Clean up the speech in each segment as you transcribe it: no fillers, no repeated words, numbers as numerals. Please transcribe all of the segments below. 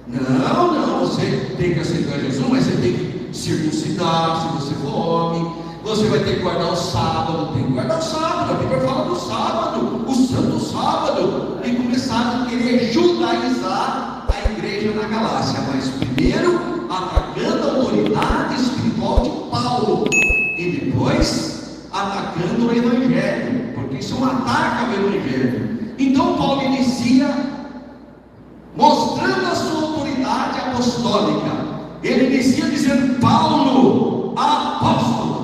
Não, você tem que aceitar Jesus, mas você tem que circuncidar se você for homem, você vai ter que guardar o sábado, tem que guardar o sábado, a Bíblia fala do sábado, o santo sábado, e começaram a querer judaizar a igreja na Galácia, mas primeiro atacando a autoridade espiritual de Paulo, e depois atacando o Evangelho, porque isso é um ataque ao Evangelho. Então Paulo inicia mostrando a sua autoridade apostólica. Ele inicia dizendo: Paulo, apóstolo.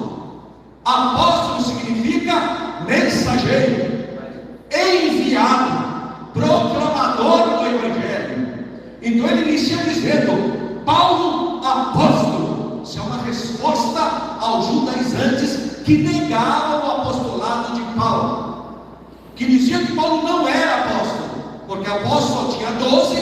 Apóstolo significa mensageiro, enviado, proclamador do Evangelho. Então ele inicia dizendo: Paulo, apóstolo. Isso é uma resposta aos judaizantes que negavam o apostolado de Paulo, que diziam que Paulo não era apóstolo, porque apóstolo só tinha 12,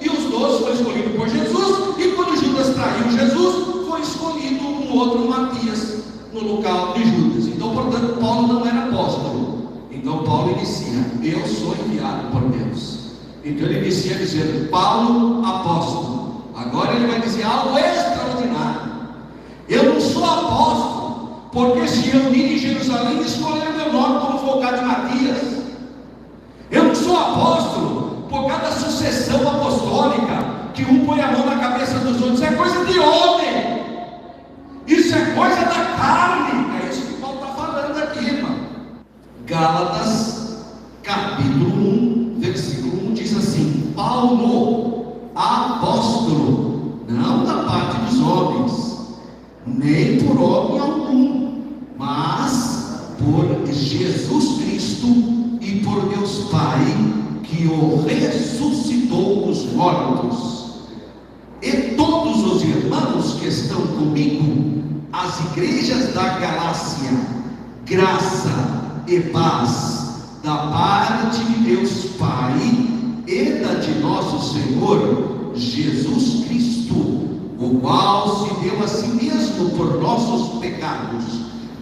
e os 12 foram escolhidos por Jesus, e quando Judas traiu Jesus, foi escolhido um outro Matias no local de Judas. Então, portanto, Paulo não era apóstolo. Então Paulo inicia: eu sou enviado por Deus. Então ele inicia dizendo: Paulo, apóstolo. Agora ele vai dizer algo extraordinário: eu não sou apóstolo porque se reunirem em Jerusalém e escolheram meu nome, como foi o caso de Matias. Eu não sou apóstolo por causa da sucessão apostólica, que um põe a mão na cabeça dos outros. Isso é coisa de homem, isso é coisa da carne. É isso que Paulo está falando aqui, irmão. Gálatas capítulo 1, versículo 1 diz assim: Paulo, apóstolo, não da parte dos homens, nem por homem algum, mas por Jesus Cristo e por Deus Pai, que o ressuscitou dos mortos, e todos os irmãos que estão comigo, as igrejas da Galácia, graça e paz da parte de Deus Pai e da de nosso Senhor Jesus Cristo, o qual se deu a si mesmo por nossos pecados,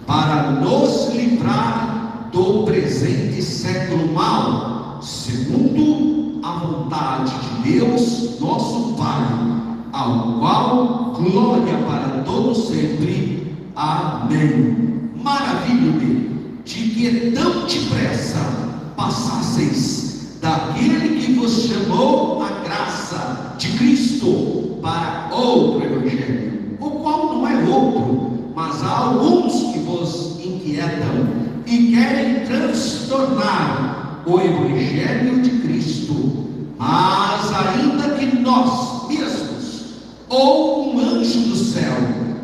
para nos livrar do presente século mau, segundo a vontade de Deus nosso Pai, ao qual glória para todos sempre. Amém. Maravilho-me de que tão depressa passasseis daquele que vos chamou a graça de Cristo para outro evangelho, o qual não é outro, mas há alguns que vos inquietam e querem transtornar o evangelho de Cristo. Mas ainda que nós mesmos ou um anjo do céu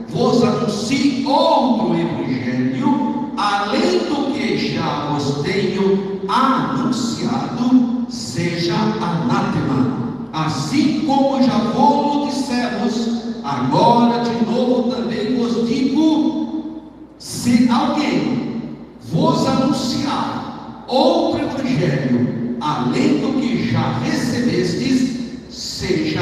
vos anuncie outro evangelho, além do que já vos tenho anunciado, seja anátema. Assim como já vos dissemos, agora de novo também vos digo: se alguém vos anunciar outro evangelho, além do que já recebestes, seja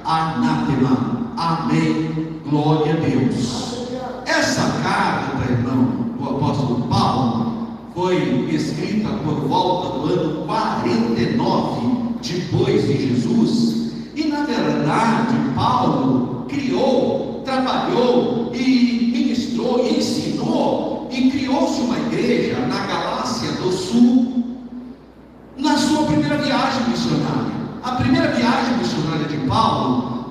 anátema. Amém. Glória a Deus. Essa carta, irmão, do apóstolo Paulo, foi escrita por volta do ano 49 depois de Jesus, e na verdade Paulo criou, trabalhou e ministrou e ensinou, e criou-se uma igreja na Galácia do Sul na sua primeira viagem missionária. A primeira viagem missionária de Paulo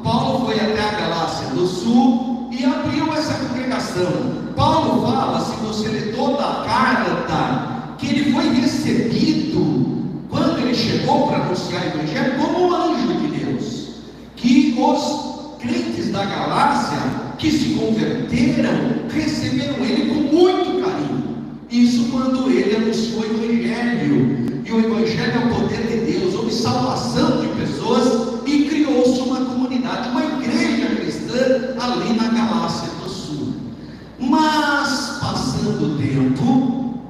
foi até a Galácia do Sul e abriu essa congregação. Paulo fala, se você ler toda a carta, que ele foi recebido quando ele chegou para anunciar o evangelho como um anjo de Deus, que os crentes da Galácia que se converteram receberam ele com muito carinho. Isso quando ele anunciou o evangelho, e o evangelho é o poder de Deus, houve salvação de pessoas e criou-se uma comunidade, uma igreja cristã ali na Galácia do Sul. Mas passando o tempo,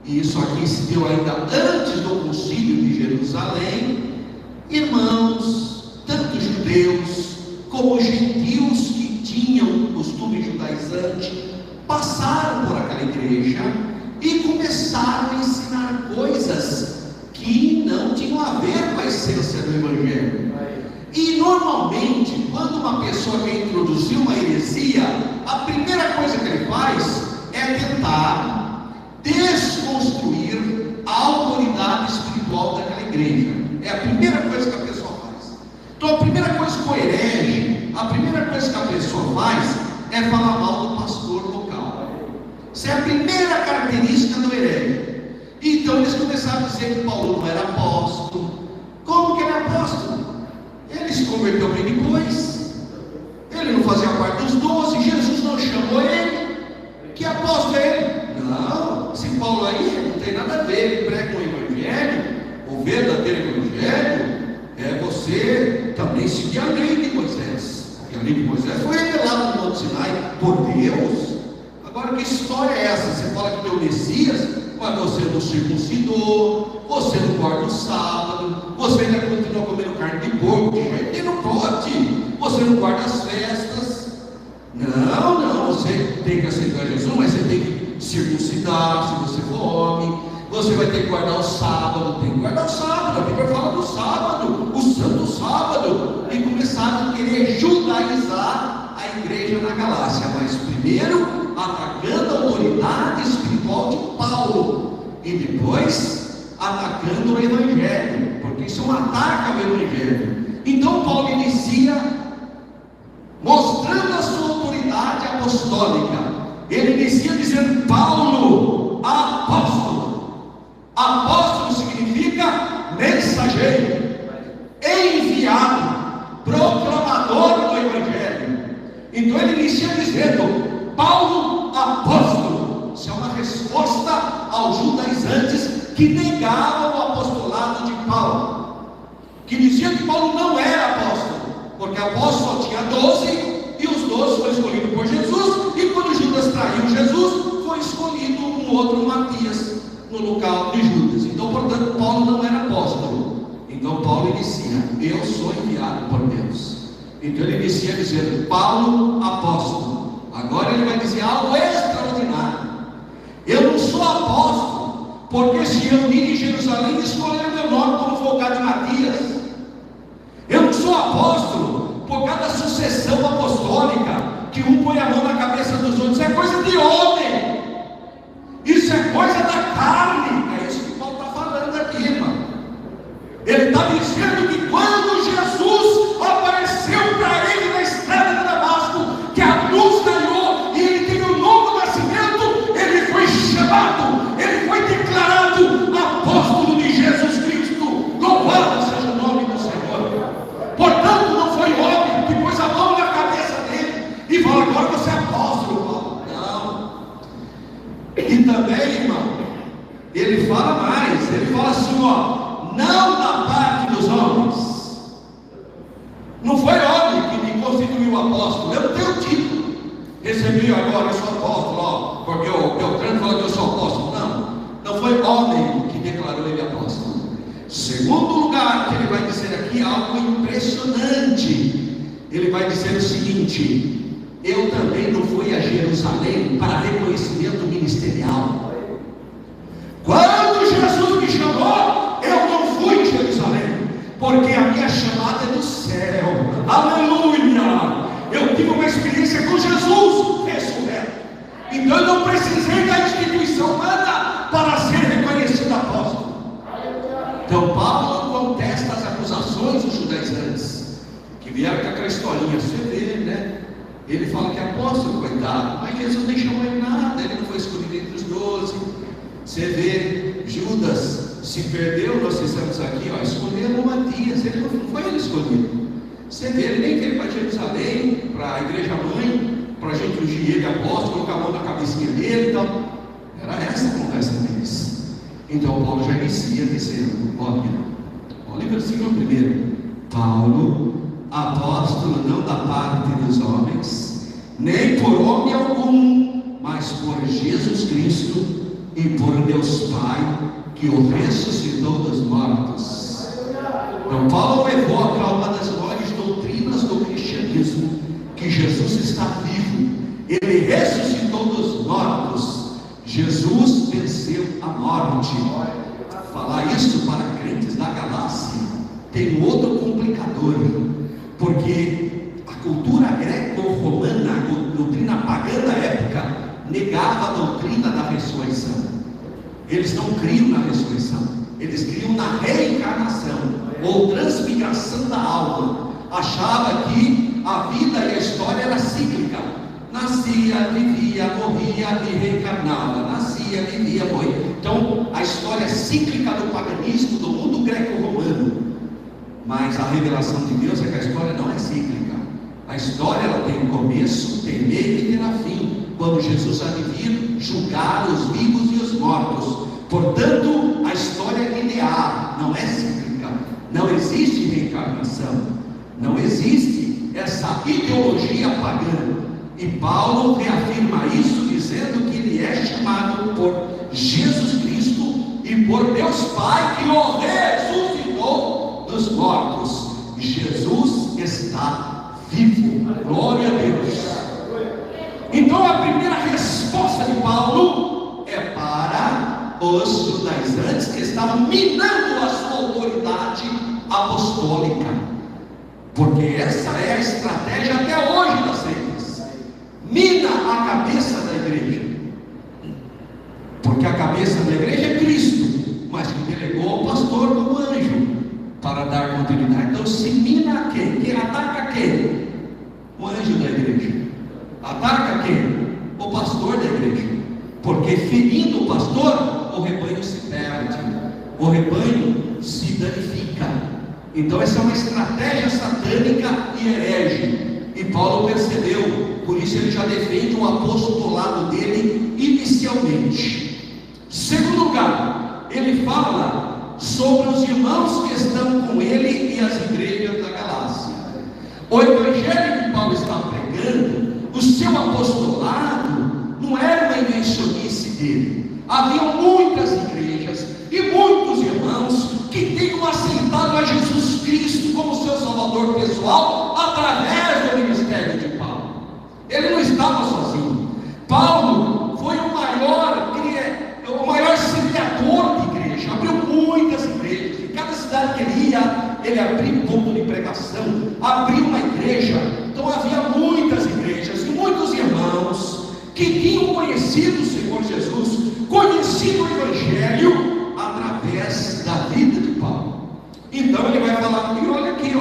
e isso aqui se deu ainda antes do concílio de Jerusalém, irmãos, tanto judeus como gentios que tinham o costume judaizante, passaram por aquela igreja e começaram a ensinar coisas que não tinham a ver com a essência do evangelho. E normalmente, quando uma pessoa quer introduzir uma heresia, a primeira coisa que ele faz é tentar desconstruir a autoridade espiritual daquela igreja. É a primeira coisa que a pessoa faz. Então a primeira coisa que o herege, a primeira coisa que a pessoa faz é falar mal do pastor local. Essa é a primeira característica do herege. Então eles começaram a dizer que Paulo não era apóstolo. Como que ele é apóstolo? Ele se converteu bem depois. Ele não fazia parte dos 12. Jesus não chamou ele. Que apóstolo é ele? Não, esse Paulo aí não tem nada a ver. Ele prega o evangelho, o verdadeiro evangelho. É você também seguir a lei de Moisés. Porque a lei de Moisés foi revelada no Monte Sinai por Deus. Agora, que história é essa? Você fala que tem o Messias, mas você não circuncidou, você não guarda o sábado, você ainda continua comendo carne de porco, e não pode, você não guarda as festas. Não, você tem que aceitar Jesus, mas você tem que circuncidar se você for homem, você vai ter que guardar o sábado, tem que guardar o sábado, a Bíblia fala do sábado, o santo sábado, e começaram a querer judaizar a igreja na Galácia, mas primeiro atacando a autoridade espiritual de Paulo, e depois atacando o evangelho, porque isso é um ataque ao evangelho. Então Paulo inicia mostrando a sua autoridade apostólica. Ele inicia dizendo: Paulo, apóstolo. Apóstolo significa mensageiro, enviado, proclamador do evangelho. Então ele inicia dizendo: Paulo, apóstolo. Isso é uma resposta aos judaizantes que negavam o apostolado de Paulo, que diziam que Paulo não era apóstolo, porque apóstolo só tinha 12, e os 12 foram escolhidos por Jesus, e quando Judas traiu Jesus, foi escolhido um outro Matias no local de Judas. Então, portanto, Paulo não era apóstolo. Então Paulo inicia: eu sou enviado por Deus. Então ele inicia dizendo: Paulo, apóstolo. Agora ele vai dizer algo extraordinário: eu não sou apóstolo porque se reuniram em Jerusalém e escolheram meu nome, como foi o caso de Matias. Eu não sou apóstolo por causa da sucessão apostólica, que um põe a mão na cabeça dos outros. Isso é coisa de homem, isso é coisa da carne. É isso que Paulo está falando aqui, irmão. Ele está dizendo que quando Jesus apareceu para ele na estrada de Damasco, que a luz ganhou e ele teve um novo nascimento, ele foi chamado, ele foi declarado apóstolo de Jesus Cristo. Louvado seja o nome do Senhor. Portanto, não foi homem que pôs a mão na cabeça dele e falou: agora você é apóstolo, Paulo. Não. E também, irmão, ele fala mais. Ele fala assim, ó: não da parte dos homens. Não foi homem que me constituiu apóstolo. Eu não tenho título. Recebi agora, eu sou apóstolo, ó, porque o Beltrano falou que eu sou apóstolo. Não foi homem que declarou ele apóstolo. Segundo lugar que ele vai dizer aqui algo impressionante. Ele vai dizer o seguinte: eu também não fui a Jerusalém para reconhecimento ministerial. Quando Jesus me chamou, eu não fui em Jerusalém, porque a minha chamada é do céu. Aleluia! Eu tive uma experiência com Jesus ressurreto. Então eu não precisei da instituição humana para ser reconhecido apóstolo. Então Paulo contesta as acusações dos judaizantes, que vieram com aquela historinha. Você vê, né? Ele fala que é apóstolo, coitado, mas Jesus nem chamou ele nada, ele não foi escolhido entre os 12. Você vê, Judas se perdeu. Nós estamos aqui, ó, escolhendo Matias. Ele não foi ele escolhido. Você vê, ele nem veio para Jerusalém, para a igreja mãe, para a gente ungir ele apóstolo, colocar a mão na cabecinha dele. Então, era essa a conversa deles. Então Paulo já inicia dizendo: olha o versículo 1. Paulo, apóstolo não da parte dos homens, nem por homem algum, mas por Jesus Cristo e por Deus Pai, que o ressuscitou dos mortos. Então Paulo levou a cabo uma das maiores doutrinas do cristianismo, que Jesus está vivo, ele ressuscitou dos mortos. Jesus venceu a morte. Falar isso para crentes da Galácia tem outro complicador. porque a cultura greco-romana, a doutrina pagã da época, negava a doutrina da ressurreição. Eles não criam na ressurreição, eles criam na reencarnação ou transmigração da alma. Achava que a vida e a história era cíclica, nascia, vivia, morria e reencarnava, nascia, vivia, morria. Então a história cíclica do paganismo, do mundo greco-romano. Mas a revelação de Deus é que a história não é cíclica. A história ela tem começo, tem meio e terá fim, quando Jesus há de vir julgar os vivos e os mortos. Portanto, a história é linear, não é cíclica. Não existe reencarnação, não existe essa ideologia pagã. E Paulo reafirma isso, dizendo que ele é chamado por Jesus Cristo e por Deus Pai, que o ressuscitou dos mortos. Jesus está vivo. Glória a Deus. Então a primeira resposta de Paulo é para os judaizantes que estavam minando a sua autoridade apostólica, porque essa é a estratégia até hoje das seitas. Mina a cabeça da igreja, porque a cabeça da igreja é Cristo, mas que delegou ao pastor como anjo para dar continuidade. Então se mina a quem? Quem ataca quem? O anjo da igreja. Ataca quem? O pastor da igreja. Porque ferindo o pastor, o rebanho se perde, o rebanho se danifica. Então essa é uma estratégia satânica e herege. E Paulo percebeu, por isso ele já defende o apostolado dele inicialmente. Segundo lugar, ele fala sobre os irmãos que estão com ele e as igrejas da Galácia. O evangelho que Paulo está pregando, o seu apostolado, não era uma invencionice dele. Havia muitas igrejas e muitos irmãos que tinham aceitado a Jesus Cristo como seu salvador pessoal através do ministério de Paulo. Ele não estava sozinho. Paulo foi o maior semeador de igreja, abriu muitas igrejas. Em cada cidade que ele ia, ele abriu um ponto de pregação, abriu uma igreja. Então havia muitas igrejas e muitos irmãos que tinham conhecido o Senhor Jesus, conhecido o Evangelho através da vida de Paulo. Então ele vai falar aqui, olha aqui,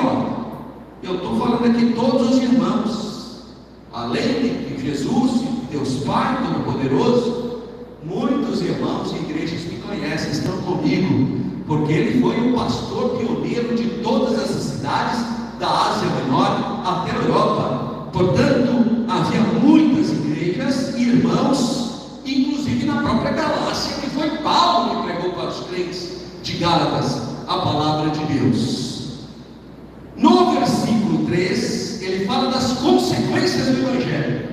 eu estou falando aqui todos os irmãos, além de Jesus, Deus Pai Todo-Poderoso, muitos irmãos e igrejas que conhecem, estão comigo, porque ele foi o pastor pioneiro de todas essas cidades, da Ásia Menor até a Europa. Portanto, havia muitas igrejas e irmãos, inclusive na própria Galácia, que foi Paulo que pregou para os crentes de Gálatas a palavra de Deus. No versículo 3, ele fala das consequências do Evangelho.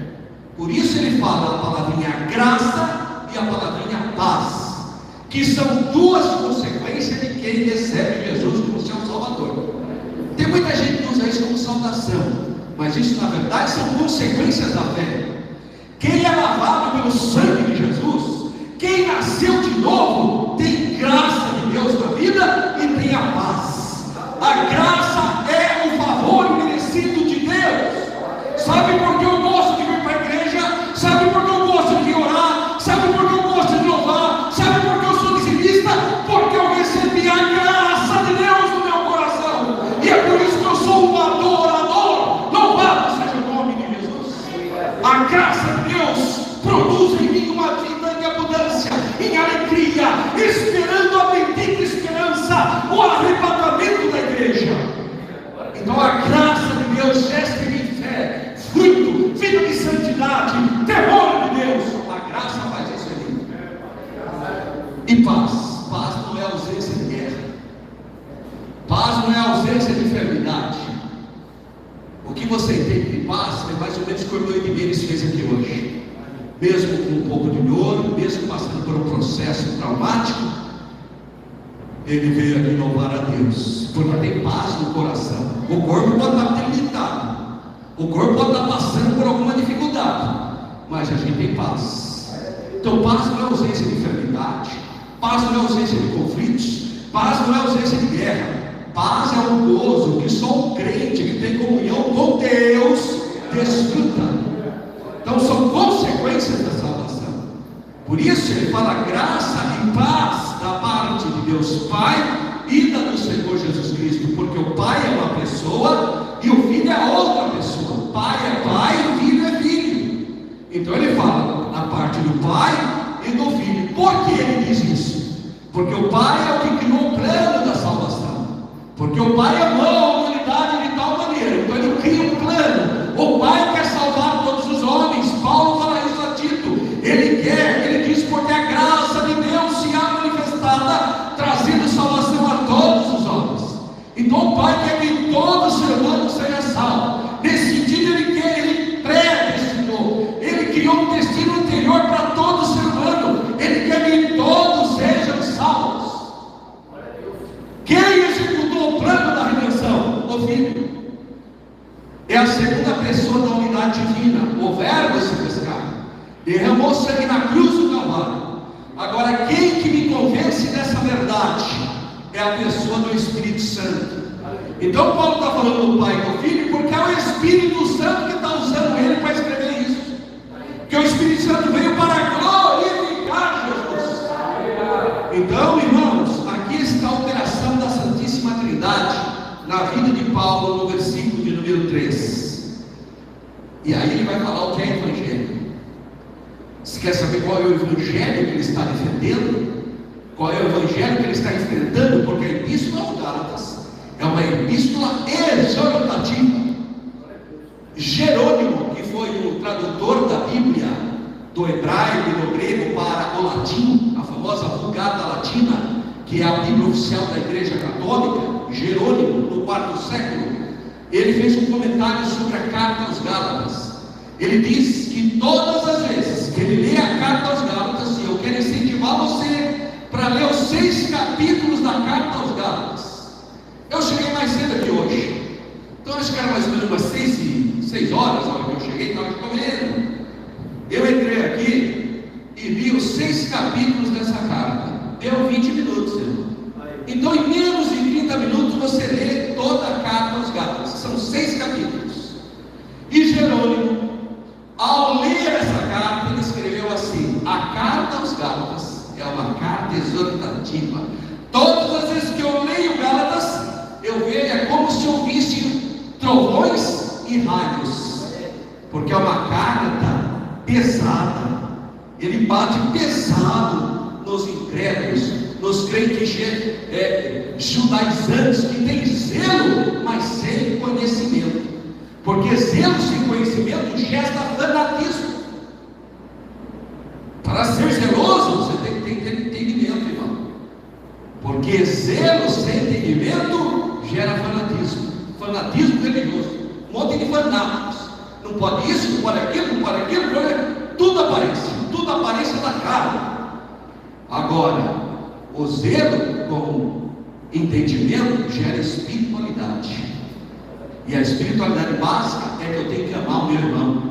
Por isso ele fala a palavrinha graça e a palavrinha paz, que são duas consequências de quem recebe Jesus como seu Salvador. Tem muita gente que usa isso como saudação, mas isso na verdade são consequências da fé. Quem é lavado pelo sangue de Jesus, quem nasceu de novo, tem graça de Deus na vida e tem a paz. A graça é o favor merecido de Deus. Sabe por que eu gosto de vir para a igreja? Sabe por que eu gosto de orar? Sabe por que eu gosto de louvar? Sabe por que eu sou dizimista? Porque eu recebi a graça de Deus no meu coração, e é por isso que eu sou um adorador. Louvado seja o nome de Jesus. A graça de Deus produz em mim uma vida em abundância, em alegria, esperando a bendita esperança, o arrebatamento da igreja. Então a graça de Deus gesta em mim fé, fruto, vida de santidade, temor de Deus. A graça faz isso em mim. E paz. Paz não é ausência de guerra. Paz não é ausência de enfermidade. O que você entende de paz é mais ou menos o que o irmão Edmires fez aqui hoje. Mesmo com um pouco de dor, mesmo passando por um processo traumático, ele veio aqui louvar a Deus, porque tem paz no coração. O corpo pode estar debilitado, o corpo pode estar passando por alguma dificuldade, mas a gente tem paz. Então paz não é ausência de enfermidade, paz não é ausência de conflitos, paz não é ausência de guerra, Paz é um gozo que só um crente que tem comunhão com Deus desfruta. Então são consequências da salvação. Por isso ele fala graça e paz da parte de Deus Pai e da do Senhor Jesus Cristo, porque o Pai é uma pessoa e o Filho é outra pessoa. O Pai é Pai e o Filho é Filho. Então ele fala na parte do Pai e do Filho. Por que ele diz isso? Porque o Pai é o que criou o plano da salvação. Porque o Pai amou a humanidade de tal maneira, então ele cria um plano. O Pai quer salvar todos os homens. Paulo fala isso a Tito. Ele diz, porque a graça de Deus se há manifestada, trazendo salvação a todos os homens. Então o Pai quer que todo ser humano seja salvo. Nesse sentido ele predestinou, ele criou um destino anterior para todo ser humano. Ele quer que todos sejam salvos. Quem executou o plano da redenção? O Filho. É a segunda pessoa da unidade divina. O Verbo se fez carne, derramou sangue na cruz do Calvário. Agora, quem que me convence dessa verdade? É a pessoa do Espírito Santo. Então Paulo está falando do Pai e do Filho, porque é o Espírito Santo que está usando ele para escrever isso. Porque o Espírito Santo veio para glorificar Jesus. Então, irmãos, aqui está a operação da Santíssima Trindade na vida de Paulo, no versículo de número 3. E aí ele vai falar o que é evangelho. Você quer saber qual é o evangelho que ele está defendendo? Qual é o evangelho que ele está enfrentando? Porque a epístola aos Gálatas é uma epístola exortativa. Jerônimo, que foi o tradutor da Bíblia do hebraico e do grego para o latim, a famosa Vulgata Latina, que é a Bíblia oficial da Igreja Católica, Jerônimo, no IV século, ele fez um comentário sobre a carta aos Gálatas. Ele diz que todas as vezes que ele lê a carta aos Gálatas, e eu quero incentivar você para ler os 6 capítulos da carta aos Gálatas. Eu cheguei mais cedo aqui hoje, então acho que era mais ou menos umas 6 horas, a hora que eu cheguei, estava comendo. Eu entrei aqui e li os 6 capítulos dessa carta. Deu 20 minutos, irmão. Então em menos de 30 minutos você lê toda a carta aos Gálatas. São 6 capítulos. E Jerônimo, ao ler essa carta, ele escreveu assim: a carta aos Gálatas é uma carta exortativa. Todas as vezes que eu leio Gálatas, eu vejo, é como se eu visse trovões e raios, porque é uma carta pesada. Ele bate pesado nos incrédulos, nos crentes judaizantes que têm zelo, mas sem conhecimento. Porque zelo sem conhecimento gesta fanatismo. Para ser zeloso, você tem que ter entendimento, irmão. Porque zelo sem entendimento gera fanatismo. Fanatismo religioso. Um monte de fanáticos. Não pode isso, não pode aquilo, não pode aquilo, tudo aparece. Tudo aparece da carne. Agora, o zelo com entendimento gera espiritualidade. E a espiritualidade básica é que eu tenho que amar o meu irmão,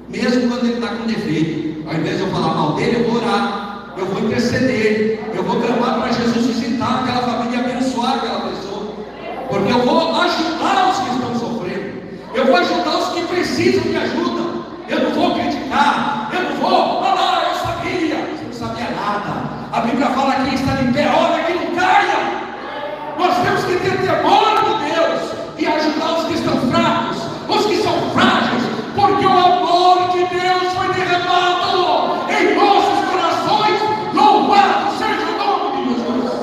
mesmo quando ele está com defeito. Ao invés de eu falar mal dele, eu vou orar, eu vou interceder, eu vou clamar para Jesus visitar aquela família e abençoar aquela pessoa, porque eu vou ajudar os que estão sofrendo, eu vou ajudar os que precisam de ajuda. Eu não vou criticar, eu não vou, eu sabia, você não sabia nada. A Bíblia fala que quem está de pé, olha que não caia. Nós temos que ter temor de Deus e ajudar os que estão fracos, os que são frágeis, porque o amor de Deus foi derramado em nossos corações. Louvado seja o nome de Jesus.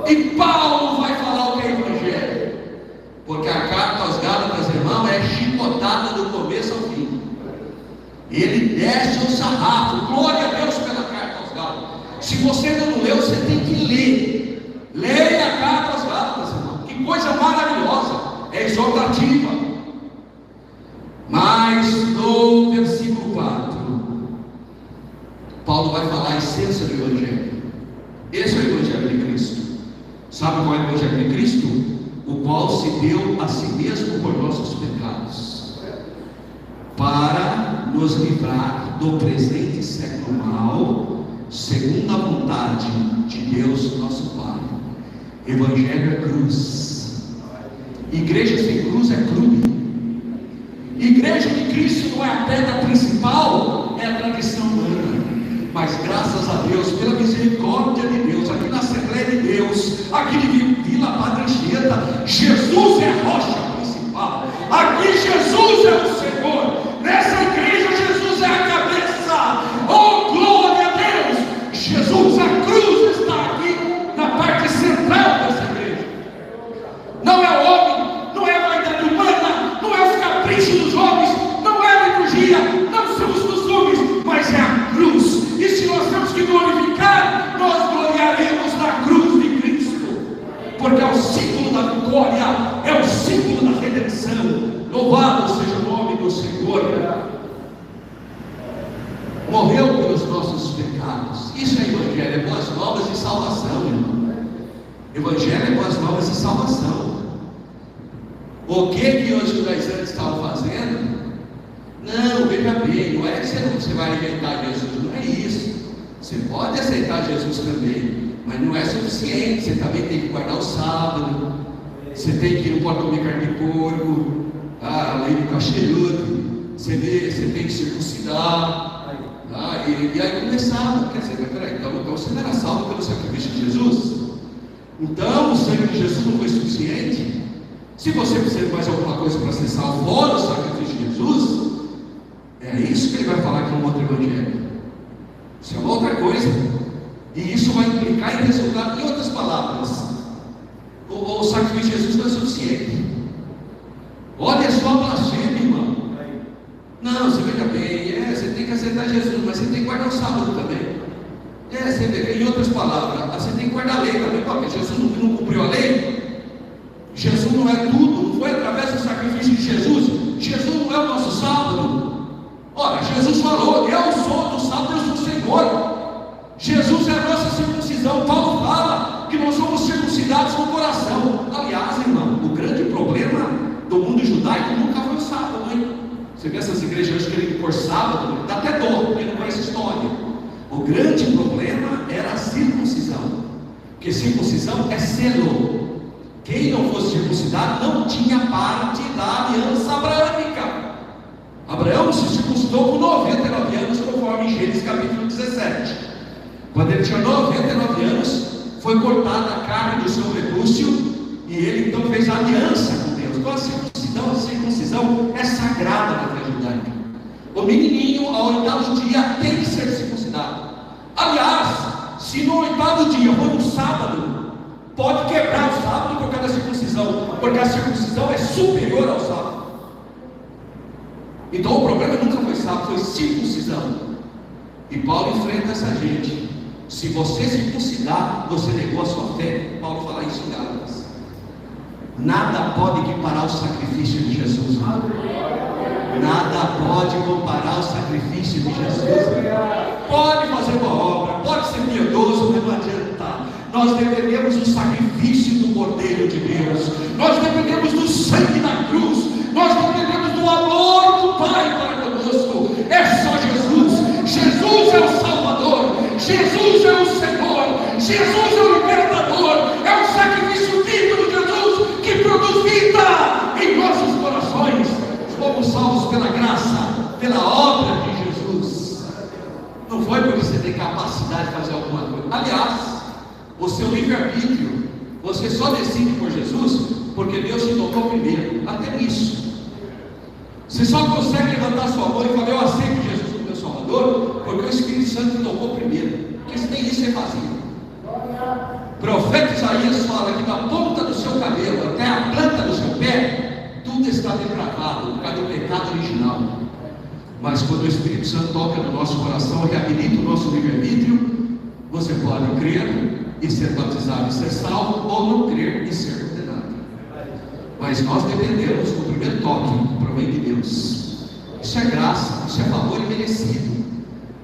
E Paulo vai falar o que é evangelho, porque a carta aos Gálatas, irmão, é chicotada do começo ao fim. Ele desce o sarrafo. Glória a Deus pela carta aos Gálatas. Se você ainda não leu, você tem que ler. Leia a carta aos Gálatas, irmão. Que coisa maravilhosa. É exortativa. Mas no versículo 4, Paulo vai falar a essência do evangelho. Esse é o evangelho de Cristo. Sabe qual é o evangelho de Cristo? O qual se deu a si mesmo por nossos pecados, para nos livrar do presente século mal, segundo a vontade de Deus nosso Pai. Evangelho é cruz. Igreja sem cruz é clube. Igreja de Cristo não é a pedra principal, é a tradição humana. Mas graças a Deus, pela misericórdia de Deus, aqui na Assembleia de Deus, aqui de Vila Padre Anchieta, Jesus é a rocha principal. Aqui Jesus é o Senhor. Nessa igreja Jesus é a cabeça. Oh, glória a Deus! Jesus, a cruz está aqui na parte central dessa igreja. Não é o homem, não é a vaidade humana, não é os caprichos dos homens, não é a liturgia, não são os costumes, mas é a cruz. E se nós temos que glorificar, nós gloriaremos na cruz de Cristo, porque é o símbolo da vitória, é o símbolo da redenção. Louvado seja o nome do Senhor. Morreu pelos nossos pecados. Isso é evangelho, é boas novas de salvação, irmão. Evangelho é boas novas de salvação. O que os judaizantes estavam fazendo? Não, veja bem, não é que você vai inventar Jesus, não é isso. Você pode aceitar Jesus também, mas não é suficiente. Você também tem que guardar o sábado, você tem que não pode comer carne de porco, a lei do cacherudo, você tem que circuncidar. E aí começava, quer dizer, mas peraí, então você não era salvo pelo sacrifício de Jesus? Então o sangue de Jesus não foi suficiente? Se você precisa de mais alguma coisa para ser salvo fora o sacrifício de Jesus, é isso que ele vai falar que é um outro evangelho. Isso é uma outra coisa. E isso vai implicar em resultado. Em outras palavras, o sacrifício de Jesus não é suficiente. Olha só a blasfêmia, irmão. Não, você veja bem, você tem que aceitar Jesus, mas você tem que guardar o sábado também. Você vê, em outras palavras, você tem que guardar a lei também, porque Jesus não cumpriu a lei. Jesus não é tudo, não foi através do sacrifício de Jesus. Jesus não é o nosso sábado. Ora, Jesus falou: eu sou do sábado, eu sou o Senhor. Jesus é a nossa circuncisão. Paulo fala que nós somos circuncidados no coração. Aliás, irmão, o grande problema do mundo judaico nunca foi o sábado, hein? Você vê essas igrejas querendo pôr sábado, dá até dor, porque não conhece história. O grande problema era a circuncisão, porque circuncisão é selo. Quem não fosse circuncidado não tinha parte da aliança abraâmica. Abraão se circuncidou com 99 anos, conforme Gênesis capítulo 17. Quando ele tinha 99 anos, foi cortada a carne do seu prepúcio, e ele então fez aliança com Deus. Então a circuncisão é sagrada na fé judaica. O menininho, ao 8º dia, tem que ser circuncidado. Aliás, se no 8º dia for um sábado, pode quebrar o sábado por causa da circuncisão, porque a circuncisão é superior ao sábado. Então o problema nunca foi sábado, foi circuncisão. E Paulo enfrenta essa gente. Se você circuncidar, você negou a sua fé. Paulo fala isso em Gálatas. Nada pode equiparar o sacrifício de Jesus. Nada pode comparar o sacrifício de Jesus. Pode fazer uma obra, pode ser piedoso, mas não adianta. Nós dependemos do sacrifício do Cordeiro de Deus. Nós dependemos do sangue da cruz. Nós dependemos do amor do Pai para conosco. É só Jesus. Jesus é o Salvador. Jesus é o Senhor. Jesus é o Libertador. É o sacrifício vivo de Jesus que produz vida em nossos corações. Fomos salvos pela graça, pela obra de Jesus. Não foi porque você tem capacidade de fazer alguma coisa. Aliás, o seu livre-arbítrio, você só decide por Jesus porque Deus te tocou primeiro. Até nisso. Você só consegue levantar sua mão e falar: eu aceito Jesus como meu Salvador, porque o Espírito Santo te tocou primeiro. Porque se nem isso você fazia. O profeta Isaías fala que da ponta do seu cabelo até a planta do seu pé, tudo está depravado por causa do pecado original. Mas quando o Espírito Santo toca no nosso coração, reabilita o nosso livre-arbítrio, você pode crer e ser batizado e ser salvo, ou não crer e ser condenado. Mas nós dependemos do primeiro toque que provém de Deus. Isso é graça, isso é favor imerecido.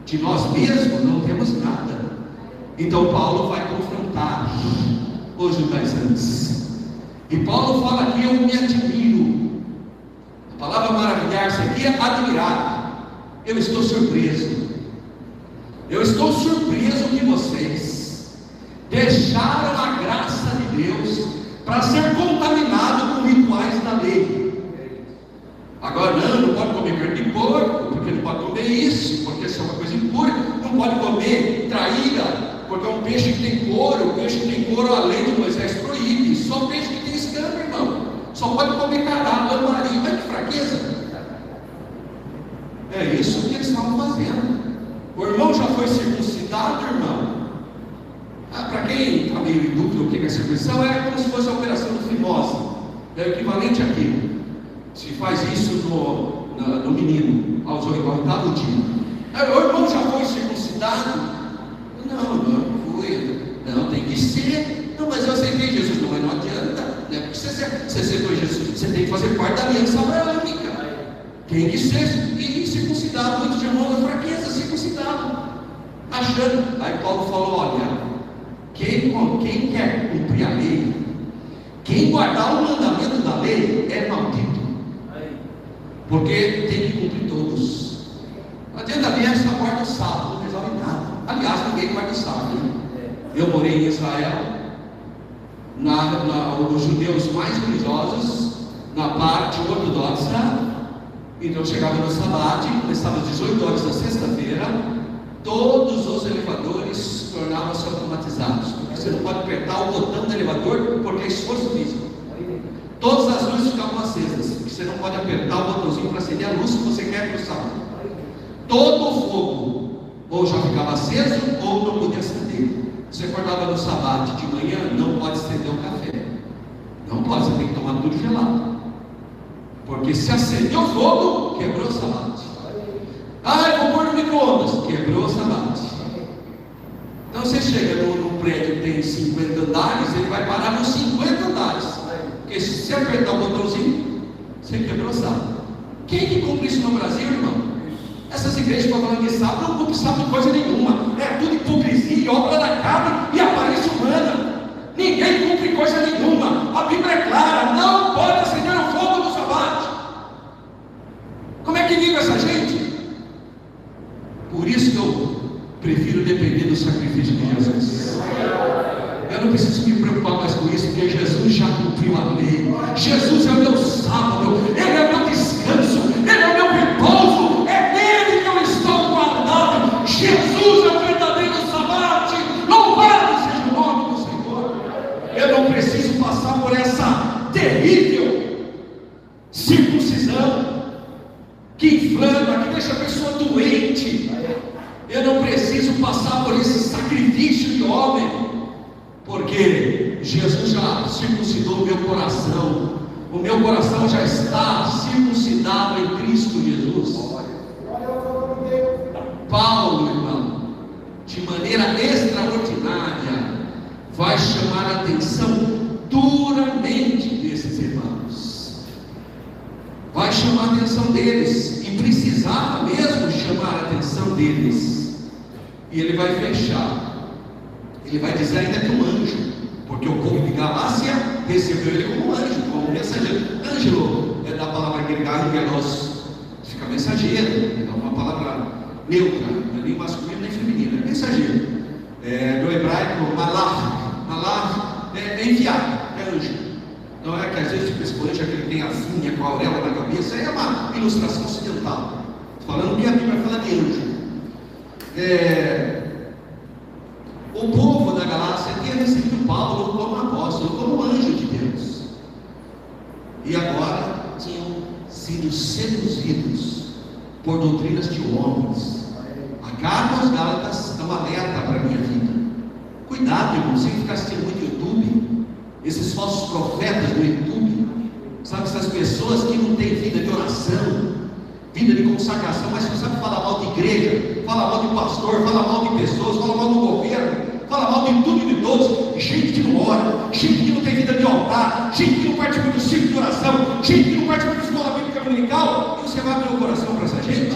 De nós mesmos não temos nada. Então Paulo vai confrontar os judaizantes. E Paulo fala aqui: eu me admiro. A palavra maravilhar-se aqui é admirar. Eu estou surpreso. Eu estou surpreso que vocês deixaram a graça de de Deus para ser contaminado com rituais da lei. Agora não pode comer carne de porco, porque não pode comer isso, porque isso é uma coisa impura. Não pode comer traíra, porque é um peixe que tem couro. O peixe que tem couro, a lei de Moisés proíbe. Só peixe que tem escama, irmão. Só pode comer cará, lambari. Olha que fraqueza. É isso que eles estavam fazendo. O irmão já foi circuncidado, irmão. Para quem está meio em dúvida o que é circuncisão, é como se fosse a operação do fimose. É o equivalente àquilo. Se faz isso no menino, aos 8º dia. O irmão já foi circuncidado? Não fui. Não, tem que ser. Não, mas eu aceitei Jesus. Não, mas não adianta. Não é porque você aceitou Jesus. Você tem que fazer parte da aliança abraâmica. Tem que ser e circuncidado. Muitos de irmãos da fraqueza, circuncidado. Achando. Aí Paulo falou: olha, quem quer cumprir a lei, quem guardar o mandamento da lei é maldito. Porque tem que cumprir todos. Não adianta vir essa guarda o sábado, não resolve nada. Aliás, ninguém guarda o sábado. Eu morei em Israel, os judeus mais religiosos, na parte ortodoxa. Então eu chegava no sábado, começava às 18 horas da sexta-feira, todos os elevadores tornavam-se automatizados. Porque você não pode apertar o botão do elevador, porque é esforço físico. Todas as luzes ficavam acesas, porque você não pode apertar o botãozinho para acender a luz que você quer para o sábado. Todo o fogo ou já ficava aceso ou não podia acender. Você acordava no sábado de manhã, não pode acender o café. Não pode, você tem que tomar tudo gelado. Porque se acendeu o fogo, quebrou o sábado. Eu vou pôr no micro-ondas, quebrou o sábado. Então você chega num prédio que tem 50 andares, ele vai parar nos 50 andares. Porque se você apertar o botãozinho, você quebrou o sábado. Quem que cumpre isso no Brasil, irmão? Essas igrejas que estão falando de sábado não cumprem sábado de coisa nenhuma. É tudo hipocrisia, obra da carne e aparência humana. Ninguém cumpre coisa nenhuma. A Bíblia é clara: não pode acender o fogo do sábado. Como é que vive essa gente? Por isso que eu prefiro depender do sacrifício de Jesus. Eu não preciso me preocupar mais com isso, porque Jesus já cumpriu a lei. Jesus é o meu sábado, Ele é o meu descanso, Ele é o meu repouso, é nele que eu estou guardado. Jesus é o verdadeiro sábado. Louvado seja o nome do Senhor. Eu não preciso passar por essa terrível circuncisão que inflama, que deixa a pessoa doente. Eu não preciso passar por esse sacrifício de homem, porque Jesus já circuncidou o meu coração. O meu coração já está circuncidado em Cristo Jesus. Paulo, irmão, de maneira extraordinária, vai chamar a atenção duramente desses irmãos. Vai chamar a atenção deles, e precisava mesmo chamar a atenção deles. E ele vai fechar. Ele vai dizer ainda que um anjo, porque o povo de Galácia recebeu ele como anjo, como mensageiro. Ângelo é da palavra grega angelos, significa mensageiro, é uma palavra neutra, não é nem masculino nem feminino, é mensageiro. Do hebraico, malach é enviado, é anjo. Não é que às vezes fica esse colete, aquele que tem asinha com a auréola na cabeça, é uma ilustração ocidental. Estou falando que a Bíblia fala de anjo. O povo da Galácia tinha recebido Paulo como apóstolo, como anjo de Deus, e agora tinham sido seduzidos por doutrinas de homens. A carta aos Gálatas é um alerta para a minha vida. Cuidado, irmão, sem ficar assistindo muito YouTube, esses falsos profetas do YouTube, sabe, essas pessoas que não têm vida de oração, vida de consagração, mas que sabe falar mal de igreja, fala mal de pastor, fala mal de pessoas, fala mal do governo, fala mal de tudo e de todos. Gente que não ora, gente que não tem vida de altar, gente que não participa do ciclo de oração, gente que não participa da escola bíblica dominical. E você vai abrir o coração para essa gente?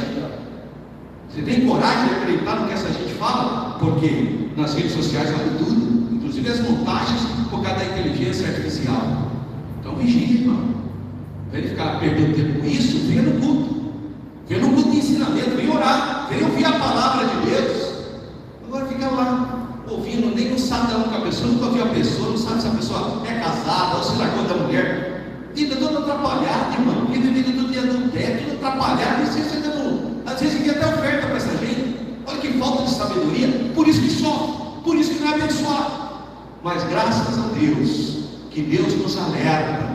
Você tem coragem de acreditar no que essa gente fala? Porque nas redes sociais vale tudo, inclusive as montagens por causa da inteligência artificial. Então vigie, irmão. Para ele ficar perdendo tempo com isso, venha no culto. Venha no culto de ensinamento, venha orar, venha ouvir a palavra de Deus. Agora fica lá, ouvindo, nem no salão com a pessoa. pessoa nunca viu a pessoa, não sabe se a pessoa é casada ou se largou da mulher. Vida toda atrapalhada, irmão. Vida todo dia do teto, tudo atrapalhado. E você ainda não, às vezes ninguém até oferta para essa gente. Olha que falta de sabedoria. Por isso que sofre, por isso que não é abençoado. Mas graças a Deus, que Deus nos alerta,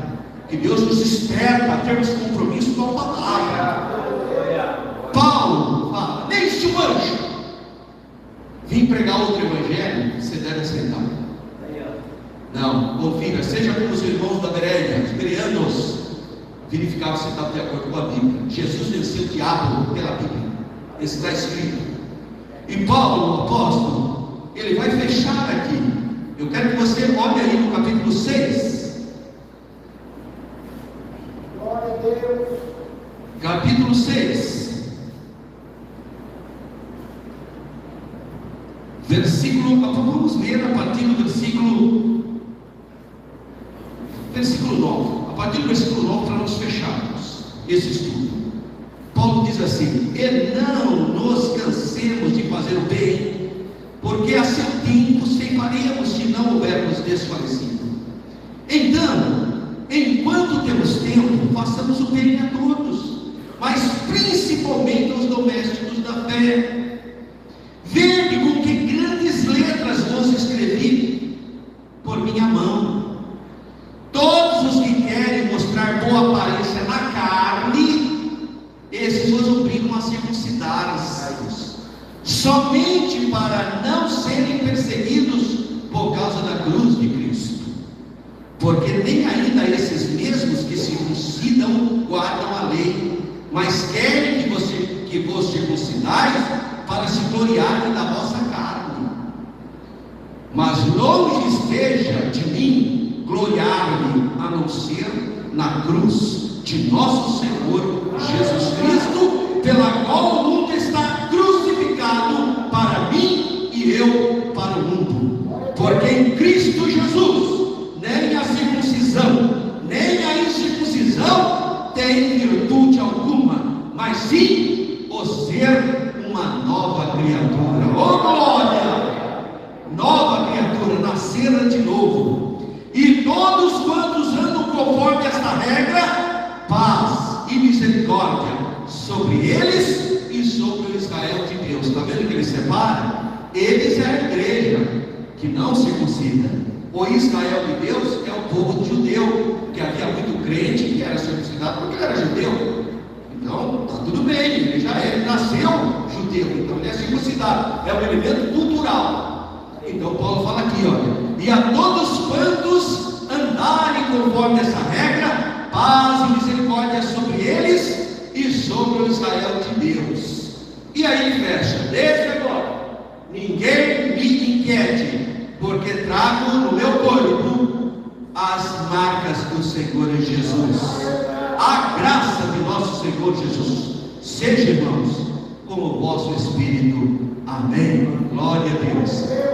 que Deus nos desperta a termos compromisso com a palavra. Paulo fala: nem se um anjo vim pregar outro evangelho, você deve aceitar. Não, confia, seja como os irmãos da Bereia, os bereanos, verificavam se estava de acordo com a Bíblia. Jesus venceu o diabo pela Bíblia, isso está escrito. E Paulo, o apóstolo, ele vai fechar aqui. Eu quero que você olhe aí no capítulo 6. Glória a Deus. Capítulo 6. Vamos ler a partir do versículo 9. A partir do versículo 9, para nós fecharmos esse estudo. Paulo diz assim: e não nos cansemos de fazer o bem, porque a seu tempo ceifaremos se não houvermos desfalecido. Então, enquanto temos tempo, façamos o bem a todos, mas principalmente aos domésticos da fé. Vede com que grandes letras vos escrevi por minha mão. Todos os que querem mostrar boa aparência na carne, esses vos obrigam a circuncidar-se, somente para não serem perseguidos por causa da cruz de Cristo. Porque nem ainda esses mesmos que circuncidam guardam a lei, mas querem que vos circuncidais para se gloriarem da vossa carne. Mas longe esteja de mim gloriar-me, a não ser na cruz de nosso Senhor Jesus Cristo, pela qual o mundo está crucificado para mim e eu para o mundo. Porque em Cristo Jesus nem a circuncisão nem a incircuncisão tem virtude alguma, mas sim o ser uma nova criatura. Oh glória! Nova criatura, nascera de novo. E todos quantos andam conforme esta regra, paz e misericórdia sobre eles e sobre o Israel de Deus. Está vendo que ele separa? Eles é a igreja que não circuncida. O Israel de Deus é o povo judeu, que havia muito crente que era circuncidado porque ele era judeu. Então, está tudo bem, ele nasceu judeu, então ele é circuncidado, é um elemento cultural. Então Paulo fala aqui, olha: e a todos quantos andarem conforme essa regra, paz e misericórdia sobre eles e sobre o Israel de Deus. E aí ele fecha: desde agora ninguém me inquiete, porque trago no meu corpo as marcas do Senhor Jesus. A graça de nosso Senhor Jesus seja, irmãos, com o vosso espírito. Amém. Glória a Deus.